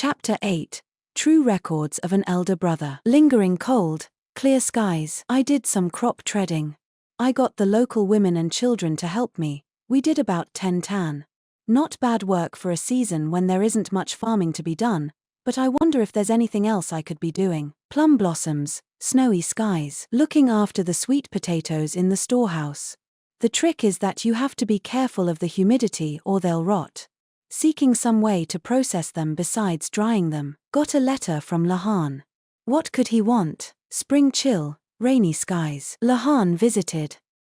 Chapter 8. True Records of an Elder Brother. Lingering cold, clear skies. I did some crop treading. I got the local women and children to help me. We did about 10 tan. Not bad work for a season when there isn't much farming to be done, but I wonder if there's anything else I could be doing. Plum blossoms, snowy skies. Looking after the sweet potatoes in the storehouse. The trick is that you have to be careful of the humidity or they'll rot. Seeking some way to process them besides drying them. Got a letter from Lahan. What could he want? Spring chill, rainy skies. Lahan visited.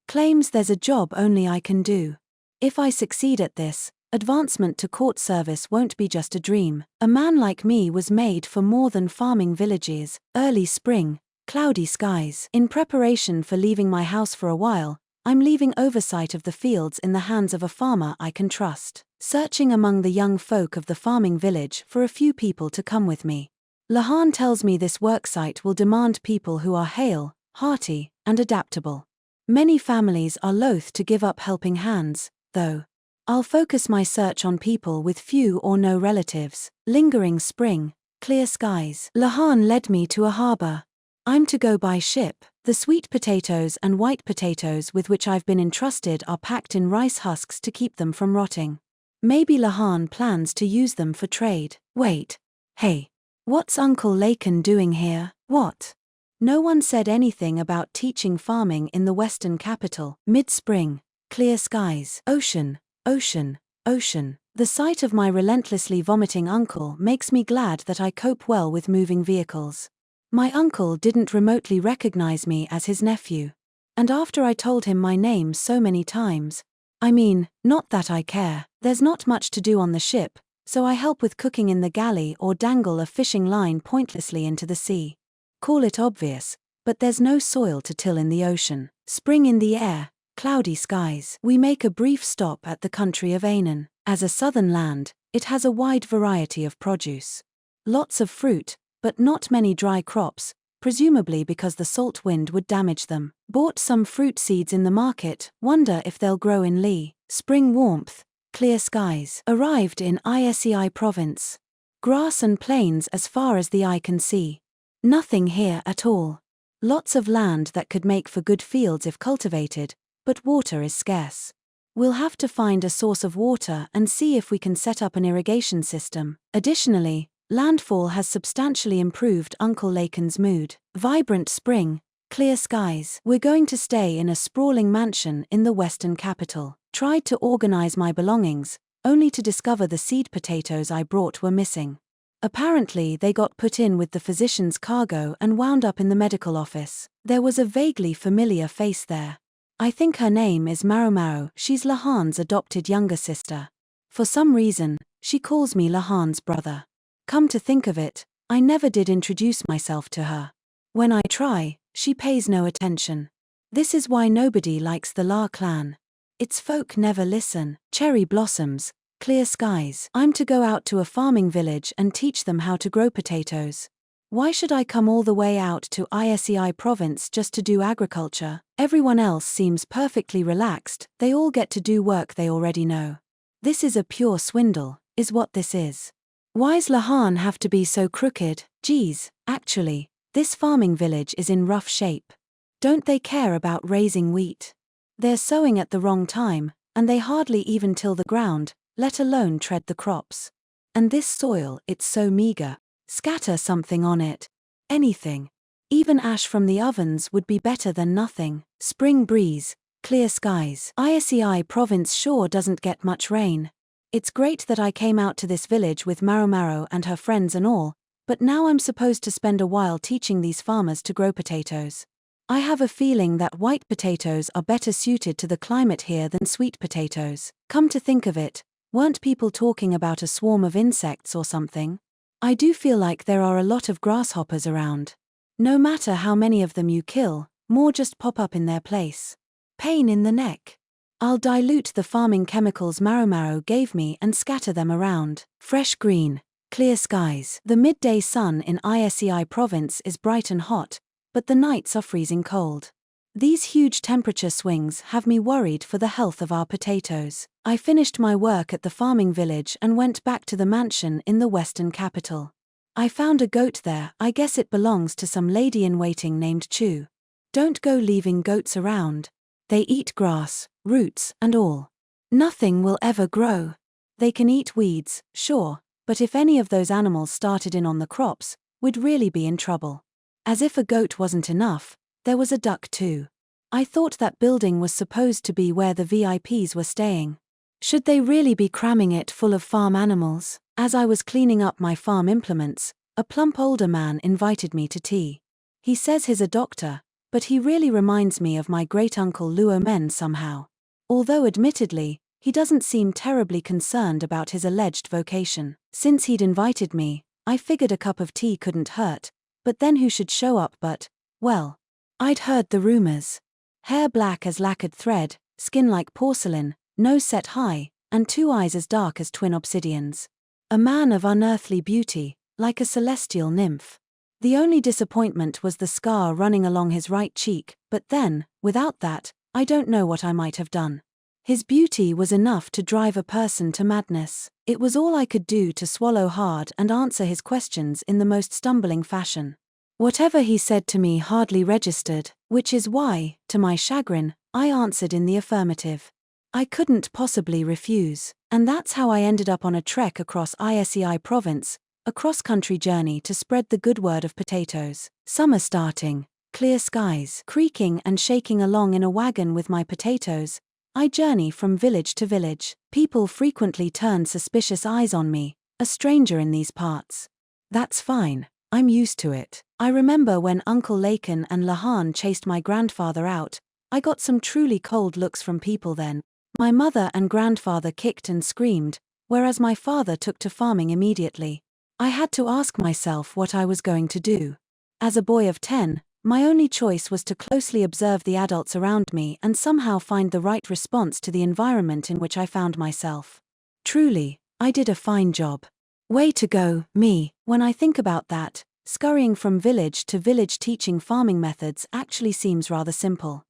Claims there's a job only I can do. If I succeed at this, advancement to court service won't be just a dream. A man like me was made for more than farming villages. Early spring, cloudy skies. In preparation for leaving my house for a while, I'm leaving oversight of the fields in the hands of a farmer I can trust. Searching among the young folk of the farming village for a few people to come with me. Lahan tells me this worksite will demand people who are hale, hearty, and adaptable. Many families are loath to give up helping hands, though. I'll focus my search on people with few or no relatives. Lingering spring, clear skies. Lahan led me to a harbor. I'm to go by ship. The sweet potatoes and white potatoes with which I've been entrusted are packed in rice husks to keep them from rotting. Maybe Lahan plans to use them for trade. Wait. Hey. What's Uncle Lacan doing here? What? No one said anything about teaching farming in the western capital. Mid-spring. Clear skies. Ocean. Ocean. Ocean. The sight of my relentlessly vomiting uncle makes me glad that I cope well with moving vehicles. My uncle didn't remotely recognize me as his nephew. And after I told him my name so many times, I mean, not that I care, there's not much to do on the ship, so I help with cooking in the galley or dangle a fishing line pointlessly into the sea. Call it obvious, but there's no soil to till in the ocean. Spring in the air, cloudy skies. We make a brief stop at the country of Ainan. As a southern land, it has a wide variety of produce. Lots of fruit, but not many dry crops, presumably because the salt wind would damage them. Bought some fruit seeds in the market, wonder if they'll grow in Lee. Spring warmth, clear skies. Arrived in Isii province. Grass and plains as far as the eye can see. Nothing here at all. Lots of land that could make for good fields if cultivated, but water is scarce. We'll have to find a source of water and see if we can set up an irrigation system. Additionally, landfall has substantially improved Uncle Lacan's mood. Vibrant spring, clear skies. We're going to stay in a sprawling mansion in the western capital. Tried to organize my belongings, only to discover the seed potatoes I brought were missing. Apparently they got put in with the physician's cargo and wound up in the medical office. There was a vaguely familiar face there. I think her name is Maomao. She's Lahan's adopted younger sister. For some reason, she calls me Lahan's brother. Come to think of it, I never did introduce myself to her. When I try, she pays no attention. This is why nobody likes the La clan. Its folk never listen. Cherry blossoms, clear skies. I'm to go out to a farming village and teach them how to grow potatoes. Why should I come all the way out to Isii province just to do agriculture? Everyone else seems perfectly relaxed, they all get to do work they already know. This is a pure swindle, is what this is. Why's Lahan have to be so crooked? Geez, actually, this farming village is in rough shape. Don't they care about raising wheat? They're sowing at the wrong time, and they hardly even till the ground, let alone tread the crops. And this soil, it's so meager. Scatter something on it. Anything. Even ash from the ovens would be better than nothing. Spring breeze, clear skies. Isii province sure doesn't get much rain. It's great that I came out to this village with Maomao and her friends and all, but now I'm supposed to spend a while teaching these farmers to grow potatoes. I have a feeling that white potatoes are better suited to the climate here than sweet potatoes. Come to think of it, weren't people talking about a swarm of insects or something? I do feel like there are a lot of grasshoppers around. No matter how many of them you kill, more just pop up in their place. Pain in the neck. I'll dilute the farming chemicals Maomao gave me and scatter them around. Fresh green, clear skies. The midday sun in Isii province is bright and hot, but the nights are freezing cold. These huge temperature swings have me worried for the health of our potatoes. I finished my work at the farming village and went back to the mansion in the western capital. I found a goat there. I guess it belongs to some lady-in-waiting named Chu. Don't go leaving goats around. They eat grass, roots, and all. Nothing will ever grow. They can eat weeds, sure, but if any of those animals started in on the crops, we'd really be in trouble. As if a goat wasn't enough, there was a duck too. I thought that building was supposed to be where the VIPs were staying. Should they really be cramming it full of farm animals? As I was cleaning up my farm implements, a plump older man invited me to tea. He says he's a doctor, but he really reminds me of my great-uncle Luo Men somehow. Although admittedly, he doesn't seem terribly concerned about his alleged vocation. Since he'd invited me, I figured a cup of tea couldn't hurt, but then who should show up but, well, I'd heard the rumors. Hair black as lacquered thread, skin like porcelain, nose set high, and 2 eyes as dark as twin obsidians. A man of unearthly beauty, like a celestial nymph. The only disappointment was the scar running along his right cheek, but then, without that, I don't know what I might have done. His beauty was enough to drive a person to madness. It was all I could do to swallow hard and answer his questions in the most stumbling fashion. Whatever he said to me hardly registered, which is why, to my chagrin, I answered in the affirmative. I couldn't possibly refuse, and that's how I ended up on a trek across Isii province, a cross-country journey to spread the good word of potatoes. Summer starting, clear skies, creaking and shaking along in a wagon with my potatoes, I journey from village to village. People frequently turn suspicious eyes on me, a stranger in these parts. That's fine, I'm used to it. I remember when Uncle Laken and Lahan chased my grandfather out, I got some truly cold looks from people then. My mother and grandfather kicked and screamed, whereas my father took to farming immediately. I had to ask myself what I was going to do. As a boy of 10, my only choice was to closely observe the adults around me and somehow find the right response to the environment in which I found myself. Truly, I did a fine job. Way to go, me. When I think about that, scurrying from village to village teaching farming methods actually seems rather simple.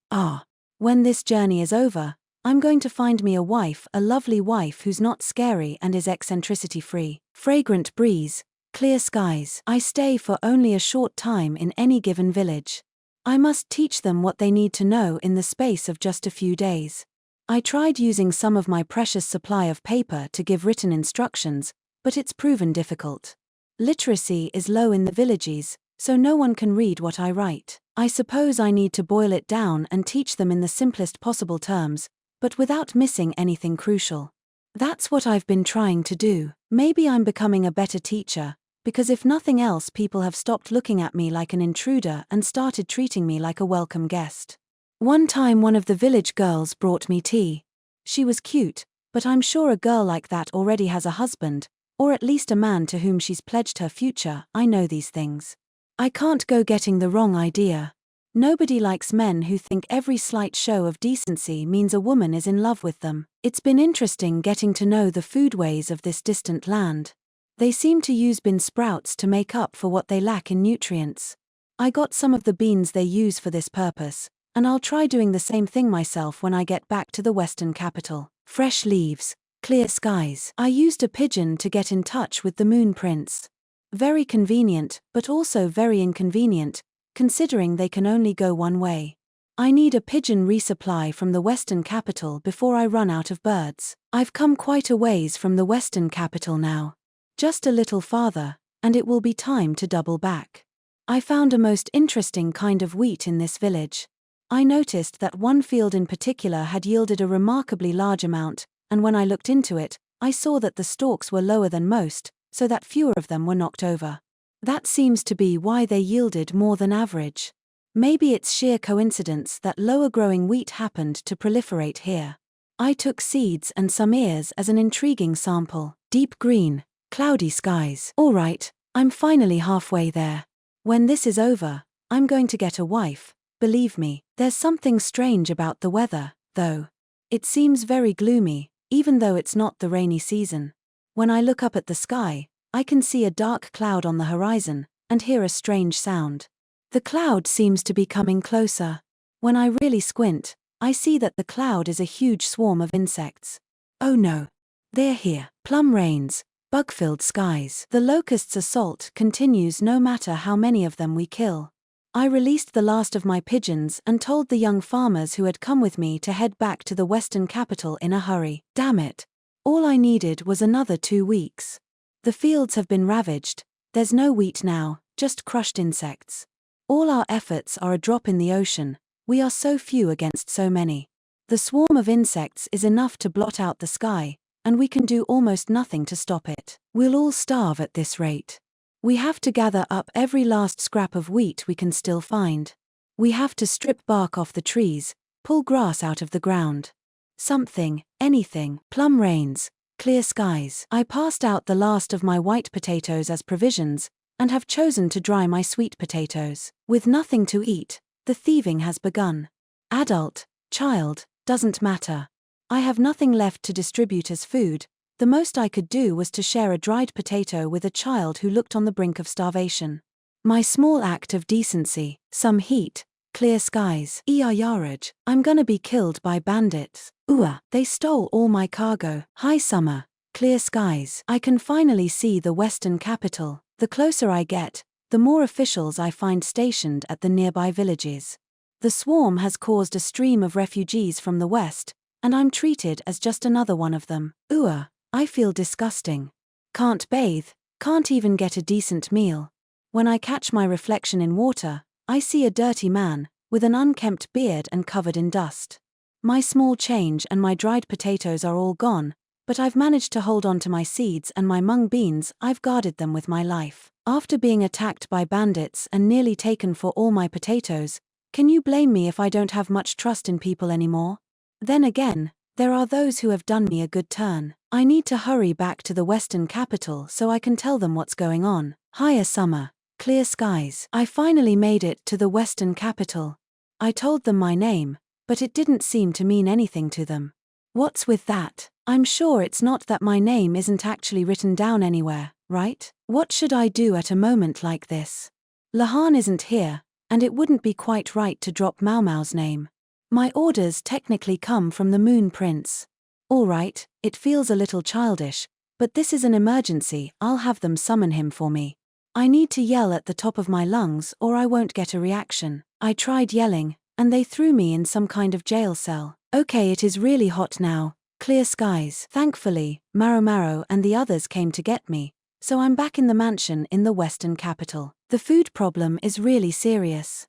When this journey is over, I'm going to find me a wife, a lovely wife who's not scary and is eccentricity-free. Fragrant breeze, clear skies. I stay for only a short time in any given village. I must teach them what they need to know in the space of just a few days. I tried using some of my precious supply of paper to give written instructions, but it's proven difficult. Literacy is low in the villages, so no one can read what I write. I suppose I need to boil it down and teach them in the simplest possible terms, but without missing anything crucial. That's what I've been trying to do. Maybe I'm becoming a better teacher, because if nothing else, people have stopped looking at me like an intruder and started treating me like a welcome guest. One time one of the village girls brought me tea. She was cute, but I'm sure a girl like that already has a husband, or at least a man to whom she's pledged her future. I know these things. I can't go getting the wrong idea. Nobody likes men who think every slight show of decency means a woman is in love with them. It's been interesting getting to know the foodways of this distant land. They seem to use bean sprouts to make up for what they lack in nutrients. I got some of the beans they use for this purpose, and I'll try doing the same thing myself when I get back to the western capital. Fresh leaves, clear skies. I used a pigeon to get in touch with the moon prince. Very convenient, but also very inconvenient, considering they can only go one way. I need a pigeon resupply from the western capital before I run out of birds. I've come quite a ways from the western capital now. Just a little farther, and it will be time to double back. I found a most interesting kind of wheat in this village. I noticed that one field in particular had yielded a remarkably large amount, and when I looked into it, I saw that the stalks were lower than most, so that fewer of them were knocked over. That seems to be why they yielded more than average. Maybe it's sheer coincidence that lower-growing wheat happened to proliferate here. I took seeds and some ears as an intriguing sample. Deep green, cloudy skies. All right, I'm finally halfway there. When this is over, I'm going to get a wife. Believe me, there's something strange about the weather, though. It seems very gloomy, even though it's not the rainy season. When I look up at the sky, I can see a dark cloud on the horizon, and hear a strange sound. The cloud seems to be coming closer. When I really squint, I see that the cloud is a huge swarm of insects. Oh no. They're here. Plum rains, bug-filled skies. The locust's assault continues no matter how many of them we kill. I released the last of my pigeons and told the young farmers who had come with me to head back to the western capital in a hurry. Damn it. All I needed was another 2 weeks. The fields have been ravaged. There's no wheat now, just crushed insects. All our efforts are a drop in the ocean. We are so few against so many. The swarm of insects is enough to blot out the sky, and we can do almost nothing to stop it. We'll all starve at this rate. We have to gather up every last scrap of wheat we can still find. We have to strip bark off the trees, pull grass out of the ground. Something, anything. Plum rains, clear skies. I passed out the last of my white potatoes as provisions, and have chosen to dry my sweet potatoes. With nothing to eat, the thieving has begun. Adult, child, doesn't matter. I have nothing left to distribute as food. The most I could do was to share a dried potato with a child who looked on the brink of starvation. My small act of decency, some heat, clear skies. Yaraj, I'm gonna be killed by bandits. They stole all my cargo. High summer, clear skies. I can finally see the western capital. The closer I get, the more officials I find stationed at the nearby villages. The swarm has caused a stream of refugees from the west, and I'm treated as just another one of them. I feel disgusting. Can't bathe, can't even get a decent meal. When I catch my reflection in water, I see a dirty man, with an unkempt beard and covered in dust. My small change and my dried potatoes are all gone, but I've managed to hold on to my seeds and my mung beans. I've guarded them with my life. After being attacked by bandits and nearly taken for all my potatoes, can you blame me if I don't have much trust in people anymore? Then again, there are those who have done me a good turn. I need to hurry back to the western capital so I can tell them what's going on. Higher summer, clear skies. I finally made it to the western capital. I told them my name, but it didn't seem to mean anything to them. What's with that? I'm sure it's not that my name isn't actually written down anywhere, right? What should I do at a moment like this? Lahan isn't here, and it wouldn't be quite right to drop Maomao's name. My orders technically come from the Moon Prince. All right, it feels a little childish, but this is an emergency. I'll have them summon him for me. I need to yell at the top of my lungs or I won't get a reaction. I tried yelling, and they threw me in some kind of jail cell. Okay, it is really hot now, clear skies. Thankfully, Maomao and the others came to get me, so I'm back in the mansion in the western capital. The food problem is really serious.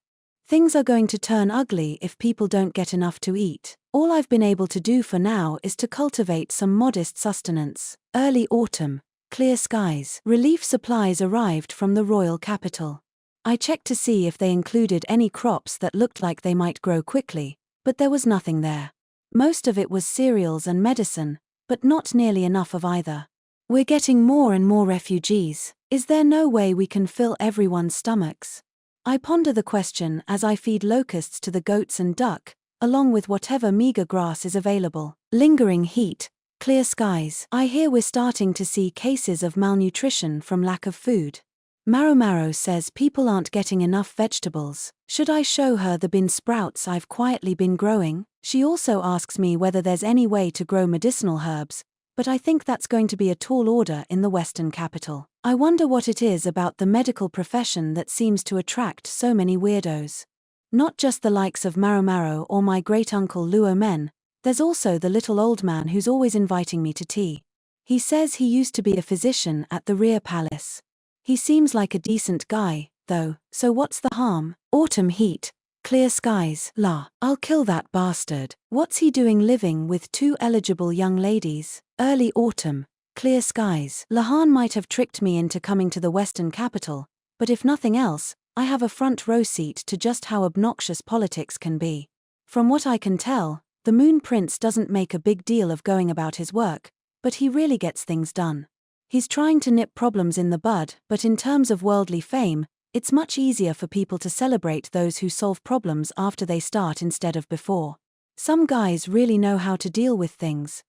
Things are going to turn ugly if people don't get enough to eat. All I've been able to do for now is to cultivate some modest sustenance. Early autumn, clear skies. Relief supplies arrived from the royal capital. I checked to see if they included any crops that looked like they might grow quickly, but there was nothing there. Most of it was cereals and medicine, but not nearly enough of either. We're getting more and more refugees. Is there no way we can fill everyone's stomachs? I ponder the question as I feed locusts to the goats and duck, along with whatever meager grass is available. Lingering heat, clear skies. I hear we're starting to see cases of malnutrition from lack of food. Maomao says people aren't getting enough vegetables. Should I show her the bean sprouts I've quietly been growing? She also asks me whether there's any way to grow medicinal herbs, but I think that's going to be a tall order in the western capital. I wonder what it is about the medical profession that seems to attract so many weirdos. Not just the likes of Maomao or my great-uncle Luo Men, there's also the little old man who's always inviting me to tea. He says he used to be a physician at the rear palace. He seems like a decent guy, though, so what's the harm? Autumn heat, clear skies. I'll kill that bastard. What's he doing living with 2 eligible young ladies? Early autumn, clear skies. Lahan might have tricked me into coming to the western capital, but if nothing else, I have a front row seat to just how obnoxious politics can be. From what I can tell, the Moon Prince doesn't make a big deal of going about his work, but he really gets things done. He's trying to nip problems in the bud, but in terms of worldly fame, it's much easier for people to celebrate those who solve problems after they start instead of before. Some guys really know how to deal with things.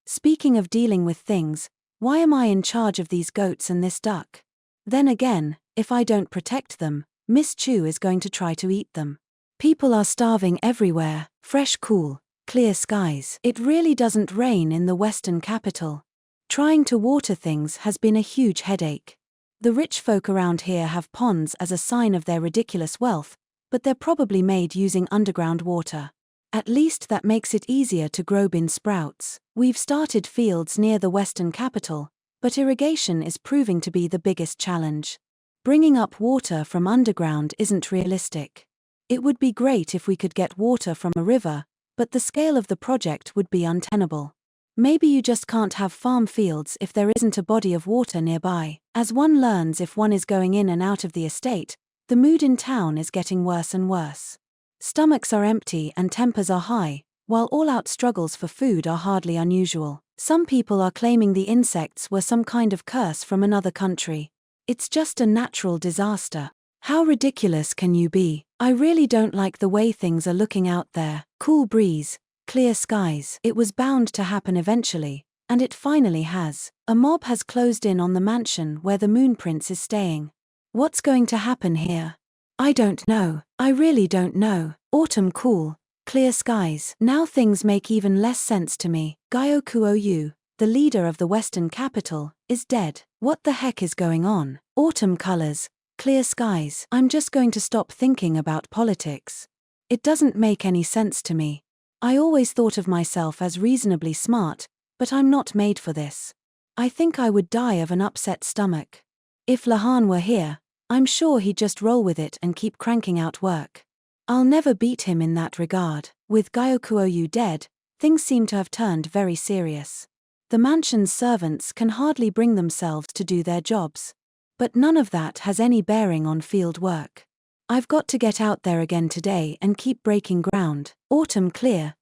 Speaking of dealing with things, why am I in charge of these goats and this duck? Then again, if I don't protect them, Miss Chu is going to try to eat them. People are starving everywhere, fresh cool, clear skies. It really doesn't rain in the western capital. Trying to water things has been a huge headache. The rich folk around here have ponds as a sign of their ridiculous wealth, but they're probably made using underground water. At least that makes it easier to grow bean sprouts. We've started fields near the western capital, but irrigation is proving to be the biggest challenge. Bringing up water from underground isn't realistic. It would be great if we could get water from a river, but the scale of the project would be untenable. Maybe you just can't have farm fields if there isn't a body of water nearby. As one learns if one is going in and out of the estate, the mood in town is getting worse and worse. Stomachs are empty and tempers are high, while all-out struggles for food are hardly unusual. Some people are claiming the insects were some kind of curse from another country. It's just a natural disaster. How ridiculous can you be? I really don't like the way things are looking out there. Cool breeze, clear skies. It was bound to happen eventually, and it finally has. A mob has closed in on the mansion where the Moon Prince is staying. What's going to happen here? I don't know. I really don't know. Autumn cool, clear skies. Now things make even less sense to me. Gyoku-Oyu, the leader of the western capital, is dead. What the heck is going on? Autumn colors, clear skies. I'm just going to stop thinking about politics. It doesn't make any sense to me. I always thought of myself as reasonably smart, but I'm not made for this. I think I would die of an upset stomach. If Lahan were here, I'm sure he'd just roll with it and keep cranking out work. I'll never beat him in that regard. With Gyoku-Oyu dead, things seem to have turned very serious. The mansion's servants can hardly bring themselves to do their jobs. But none of that has any bearing on field work. I've got to get out there again today and keep breaking ground. Autumn clear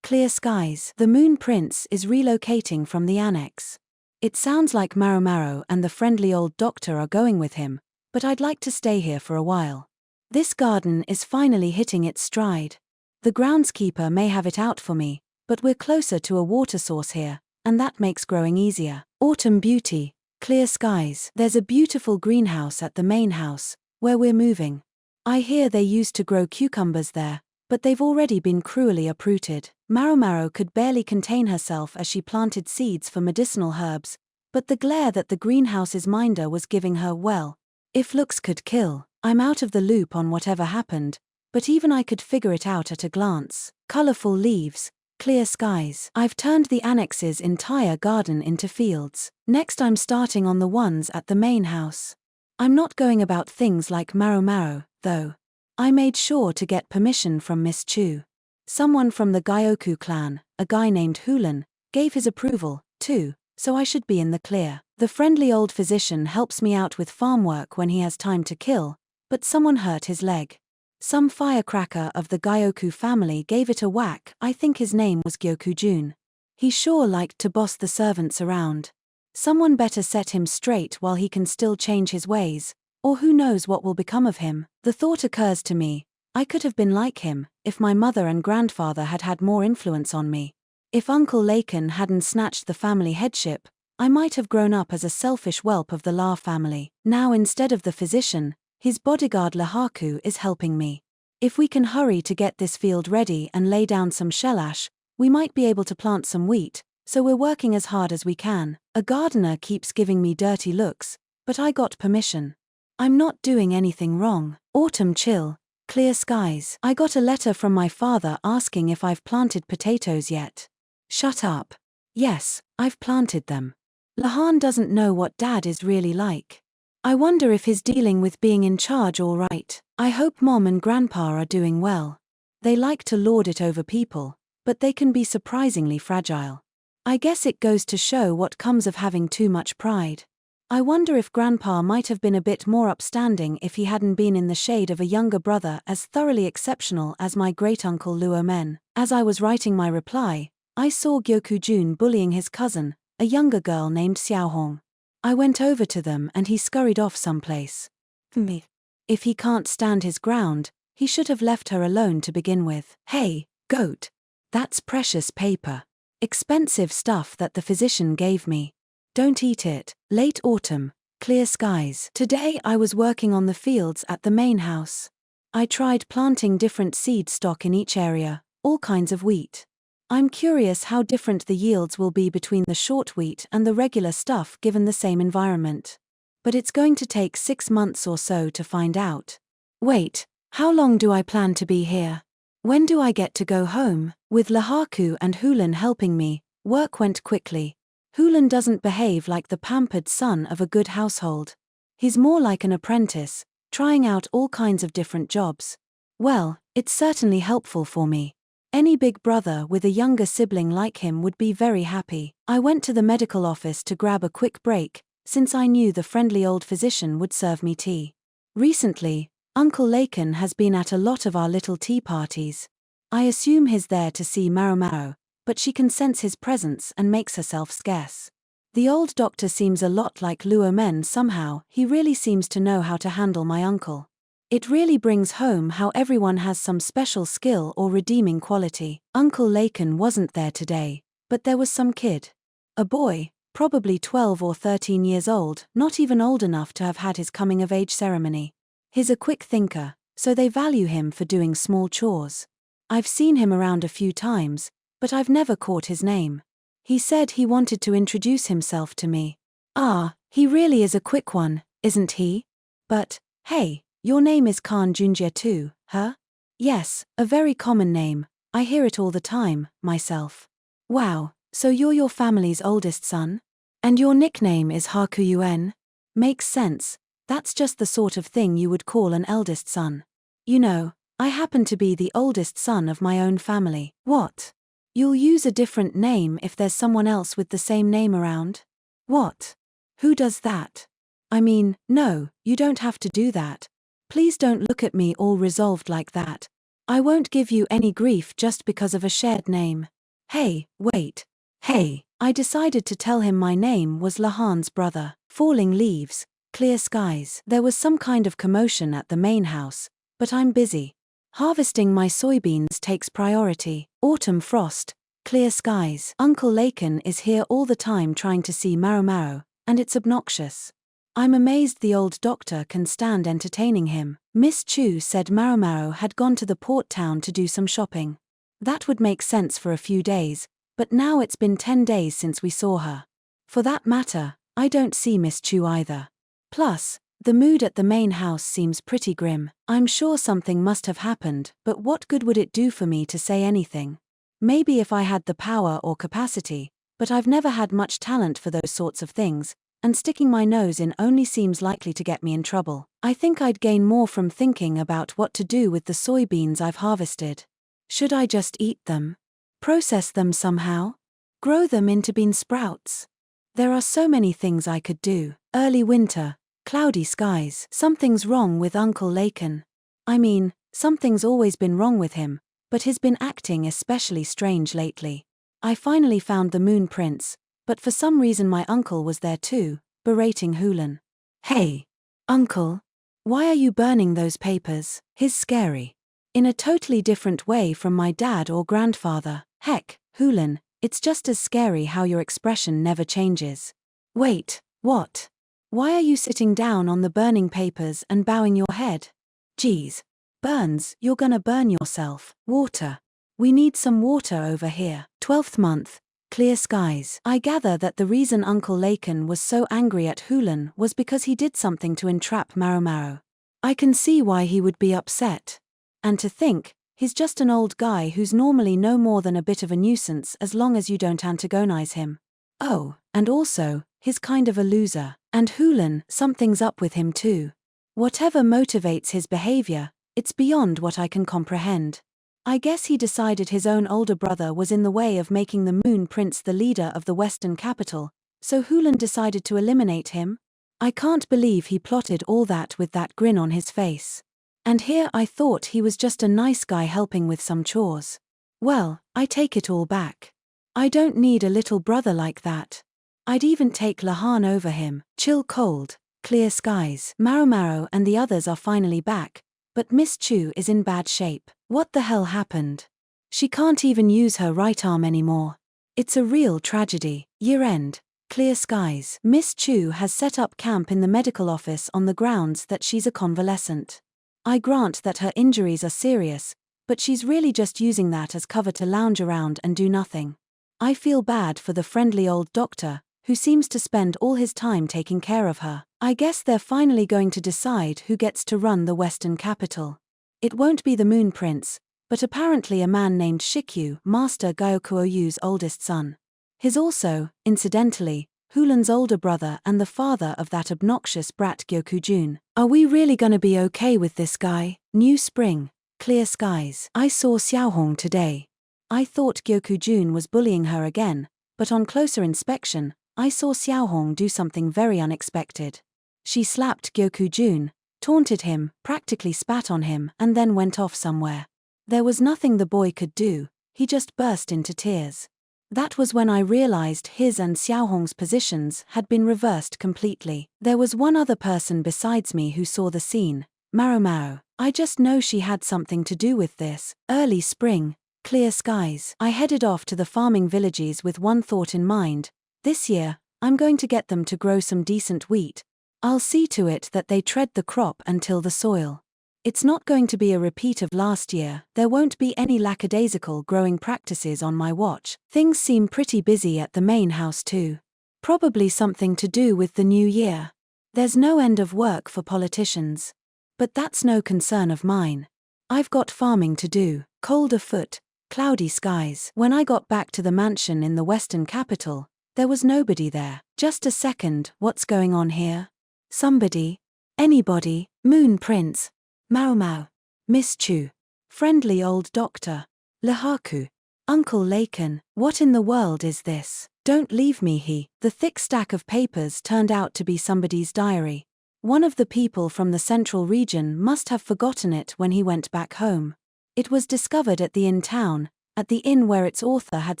skies. The Moon Prince is relocating from the annex. It sounds like Maomao and the friendly old doctor are going with him, but I'd like to stay here for a while. This garden is finally hitting its stride. The groundskeeper may have it out for me, but we're closer to a water source here, and that makes growing easier. Autumn beauty, clear skies. There's a beautiful greenhouse at the main house, where we're moving. I hear they used to grow cucumbers there, but they've already been cruelly uprooted. Maomao could barely contain herself as she planted seeds for medicinal herbs, but the glare that the greenhouse's minder was giving her, well, if looks could kill. I'm out of the loop on whatever happened, but even I could figure it out at a glance. Colorful leaves, clear skies. I've turned the annex's entire garden into fields. Next I'm starting on the ones at the main house. I'm not going about things like Maomao, though. I made sure to get permission from Miss Chu. Someone from the Gyoku clan, a guy named Hulan, gave his approval, too, so I should be in the clear. The friendly old physician helps me out with farm work when he has time to kill, but someone hurt his leg. Some firecracker of the Gyoku family gave it a whack. I think his name was Gyokujun. He sure liked to boss the servants around. Someone better set him straight while he can still change his ways, or who knows what will become of him. The thought occurs to me, I could have been like him, if my mother and grandfather had had more influence on me. If Uncle Laken hadn't snatched the family headship, I might have grown up as a selfish whelp of the La family. Now instead of the physician, his bodyguard Lahaku is helping me. If we can hurry to get this field ready and lay down some shellash, we might be able to plant some wheat, so we're working as hard as we can. A gardener keeps giving me dirty looks, but I got permission. I'm not doing anything wrong. Autumn chill, clear skies. I got a letter from my father asking if I've planted potatoes yet. Shut up. Yes, I've planted them. Lahan doesn't know what Dad is really like. I wonder if he's dealing with being in charge all right. I hope Mom and Grandpa are doing well. They like to lord it over people, but they can be surprisingly fragile. I guess it goes to show what comes of having too much pride. I wonder if Grandpa might have been a bit more upstanding if he hadn't been in the shade of a younger brother as thoroughly exceptional as my great-uncle Luomen. As I was writing my reply, I saw Gyokujun bullying his cousin, a younger girl named Xiaohong. I went over to them and he scurried off someplace. Me. If he can't stand his ground, he should have left her alone to begin with. Hey, goat. That's precious paper. Expensive stuff that the physician gave me. Don't eat it. Late autumn, clear skies. Today I was working on the fields at the main house. I tried planting different seed stock in each area, all kinds of wheat. I'm curious how different the yields will be between the short wheat and the regular stuff given the same environment. But it's going to take 6 months or so to find out. Wait, how long do I plan to be here? When do I get to go home? With Lahaku and Hulan helping me, work went quickly. Hulan doesn't behave like the pampered son of a good household. He's more like an apprentice, trying out all kinds of different jobs. Well, it's certainly helpful for me. Any big brother with a younger sibling like him would be very happy. I went to the medical office to grab a quick break, since I knew the friendly old physician would serve me tea. Recently, Uncle Laken has been at a lot of our little tea parties. I assume he's there to see Maomao, but she can sense his presence and makes herself scarce. The old doctor seems a lot like Luo Men somehow. He really seems to know how to handle my uncle. It really brings home how everyone has some special skill or redeeming quality. Uncle Laken wasn't there today, but there was some kid. A boy, probably 12 or 13 years old, not even old enough to have had his coming-of-age ceremony. He's a quick thinker, so they value him for doing small chores. I've seen him around a few times, but I've never caught his name. He said he wanted to introduce himself to me. Ah, he really is a quick one, isn't he? But, hey, your name is Khan Junjia too, huh? Yes, a very common name. I hear it all the time, myself. Wow, so you're your family's oldest son? And your nickname is Hakuyuan? Makes sense. That's just the sort of thing you would call an eldest son. You know, I happen to be the oldest son of my own family. What? You'll use a different name if there's someone else with the same name around? What? Who does that? I mean, no, you don't have to do that. Please don't look at me all resolved like that. I won't give you any grief just because of a shared name. Hey, wait. Hey, I decided to tell him my name was Lahan's brother. Falling leaves, clear skies. There was some kind of commotion at the main house, but I'm busy. Harvesting my soybeans takes priority. Autumn frost, clear skies. Uncle Laken is here all the time trying to see Maomao, and it's obnoxious. I'm amazed the old doctor can stand entertaining him. Miss Chu said Maomao had gone to the port town to do some shopping. That would make sense for a few days, but now it's been 10 days since we saw her. For that matter, I don't see Miss Chu either. Plus, the mood at the main house seems pretty grim. I'm sure something must have happened, but what good would it do for me to say anything? Maybe if I had the power or capacity, but I've never had much talent for those sorts of things, and sticking my nose in only seems likely to get me in trouble. I think I'd gain more from thinking about what to do with the soybeans I've harvested. Should I just eat them? Process them somehow? Grow them into bean sprouts? There are so many things I could do. Early winter, cloudy skies. Something's wrong with Uncle Laken. I mean, something's always been wrong with him, but he's been acting especially strange lately. I finally found the Moon Prince, but for some reason my uncle was there too, berating Hulan. Hey, uncle, why are you burning those papers? He's scary. In a totally different way from my dad or grandfather. Heck, Hulan, it's just as scary how your expression never changes. Wait, what? Why are you sitting down on the burning papers and bowing your head? Geez. Burns, you're gonna burn yourself. Water. We need some water over here. 12th month. Clear skies. I gather that the reason Uncle Laken was so angry at Hulan was because he did something to entrap Maomao. I can see why he would be upset. And to think, he's just an old guy who's normally no more than a bit of a nuisance as long as you don't antagonize him. Oh, and also, he's kind of a loser. And Hulan, something's up with him too. Whatever motivates his behavior, it's beyond what I can comprehend. I guess he decided his own older brother was in the way of making the Moon Prince the leader of the Western capital, so Hulan decided to eliminate him? I can't believe he plotted all that with that grin on his face. And here I thought he was just a nice guy helping with some chores. Well, I take it all back. I don't need a little brother like that. I'd even take Lahan over him. Chill cold, clear skies. Maomao and the others are finally back, but Miss Chu is in bad shape. What the hell happened? She can't even use her right arm anymore. It's a real tragedy. Year-end, clear skies. Miss Chu has set up camp in the medical office on the grounds that she's a convalescent. I grant that her injuries are serious, but she's really just using that as cover to lounge around and do nothing. I feel bad for the friendly old doctor, who seems to spend all his time taking care of her. I guess they're finally going to decide who gets to run the Western capital. It won't be the Moon Prince, but apparently a man named Shikyu, Master Gyokuoyu's oldest son. He's also, incidentally, Hulan's older brother and the father of that obnoxious brat Gyokujun. Are we really gonna be okay with this guy? New spring, clear skies. I saw Xiaohong today. I thought Gyokujun was bullying her again, but on closer inspection, I saw Xiaohong do something very unexpected. She slapped Gyokujun, taunted him, practically spat on him, and then went off somewhere. There was nothing the boy could do, he just burst into tears. That was when I realized his and Xiaohong's positions had been reversed completely. There was one other person besides me who saw the scene, Maomao. I just know she had something to do with this. Early spring, clear skies. I headed off to the farming villages with one thought in mind. This year, I'm going to get them to grow some decent wheat. I'll see to it that they tread the crop and till the soil. It's not going to be a repeat of last year. There won't be any lackadaisical growing practices on my watch. Things seem pretty busy at the main house too. Probably something to do with the new year. There's no end of work for politicians. But that's no concern of mine. I've got farming to do. Cold afoot, cloudy skies. When I got back to the mansion in the Western capital, there was nobody there. Just a second, what's going on here? Somebody? Anybody? Moon Prince? Maomao? Miss Chu? Friendly old doctor? Lahaku? Uncle Laken? What in the world is this? Don't leave me. The thick stack of papers turned out to be somebody's diary. One of the people from the central region must have forgotten it when he went back home. It was discovered at the inn town, at the inn where its author had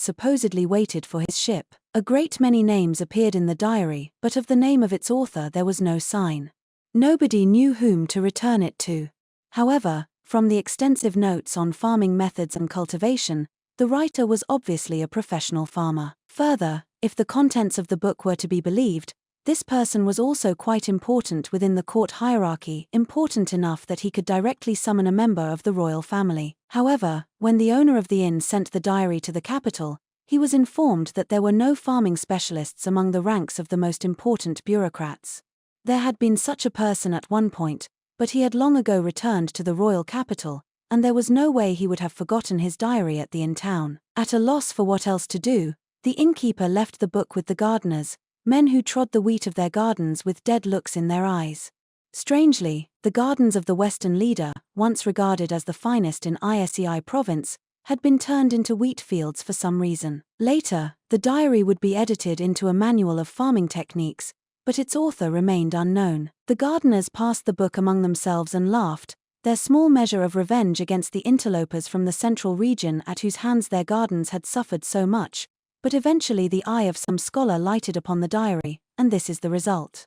supposedly waited for his ship. A great many names appeared in the diary, but of the name of its author there was no sign. Nobody knew whom to return it to. However, from the extensive notes on farming methods and cultivation, the writer was obviously a professional farmer. Further, if the contents of the book were to be believed, this person was also quite important within the court hierarchy, important enough that he could directly summon a member of the royal family. However, when the owner of the inn sent the diary to the capital, he was informed that there were no farming specialists among the ranks of the most important bureaucrats. There had been such a person at one point, but he had long ago returned to the royal capital, and there was no way he would have forgotten his diary at the inn town. At a loss for what else to do, the innkeeper left the book with the gardeners, men who trod the wheat of their gardens with dead looks in their eyes. Strangely, the gardens of the Western leader, once regarded as the finest in Isii province, had been turned into wheat fields for some reason. Later, the diary would be edited into a manual of farming techniques, but its author remained unknown. The gardeners passed the book among themselves and laughed, their small measure of revenge against the interlopers from the central region at whose hands their gardens had suffered so much. But eventually the eye of some scholar lighted upon the diary, and this is the result.